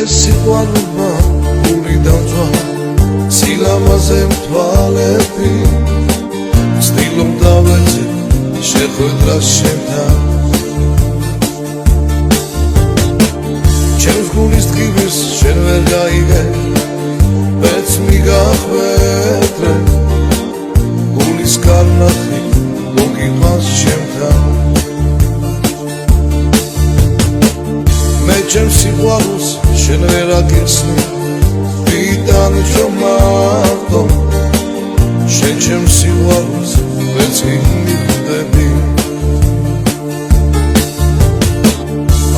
სიყვარულმა გული დამწვა სილამაზე მთვალები ცდილობ დავეცე შეხვედრას შენთან ჩემს გულის ტკივილს შენ ვერ გაიგე მეც მიგახვედრე გულის კარნახი მოგიყვანს ჩემთან მე ჩემს სიყვარულს შენ ვერ აგიხსნი ვიტანჯო მარტო შენ ჩემს სიყვარულს ვერც მივხვდები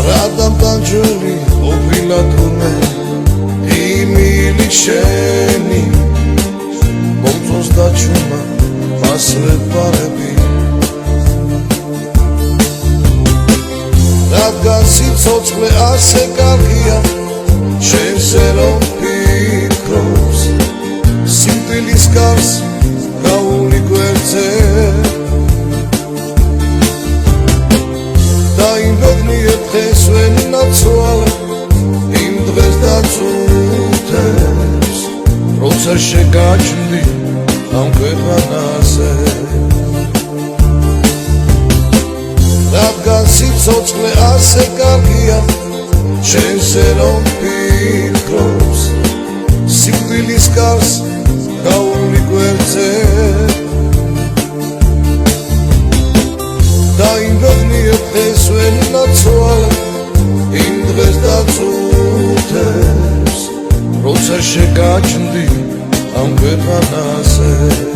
რა დამტანჯველი ყოფილა თურმე იმილი შენი მომწონს დაჩუმა მას ვეპარები რადგან სიცოცხლე ასე კარგია შენზე რომ ფიქრობს სიმტვილის გარს გაული გვერდზე დაიმბედნიებ დღეს ვერ ნაცვალე იმ დღეს დაწუთებს როცა შეგაჩნდი ამ ქვეყანაზე რადგან სიცოცხლე ასე კარგია შენზე რომ ფიქრობს სიმტვილის გარს გაული გვერდზე დაიმბედნიებ დღეს ვერ ნაცვალე იმ დღეს დაწუთებს როცა შეგაჩნდი ამ ქვეყანაზე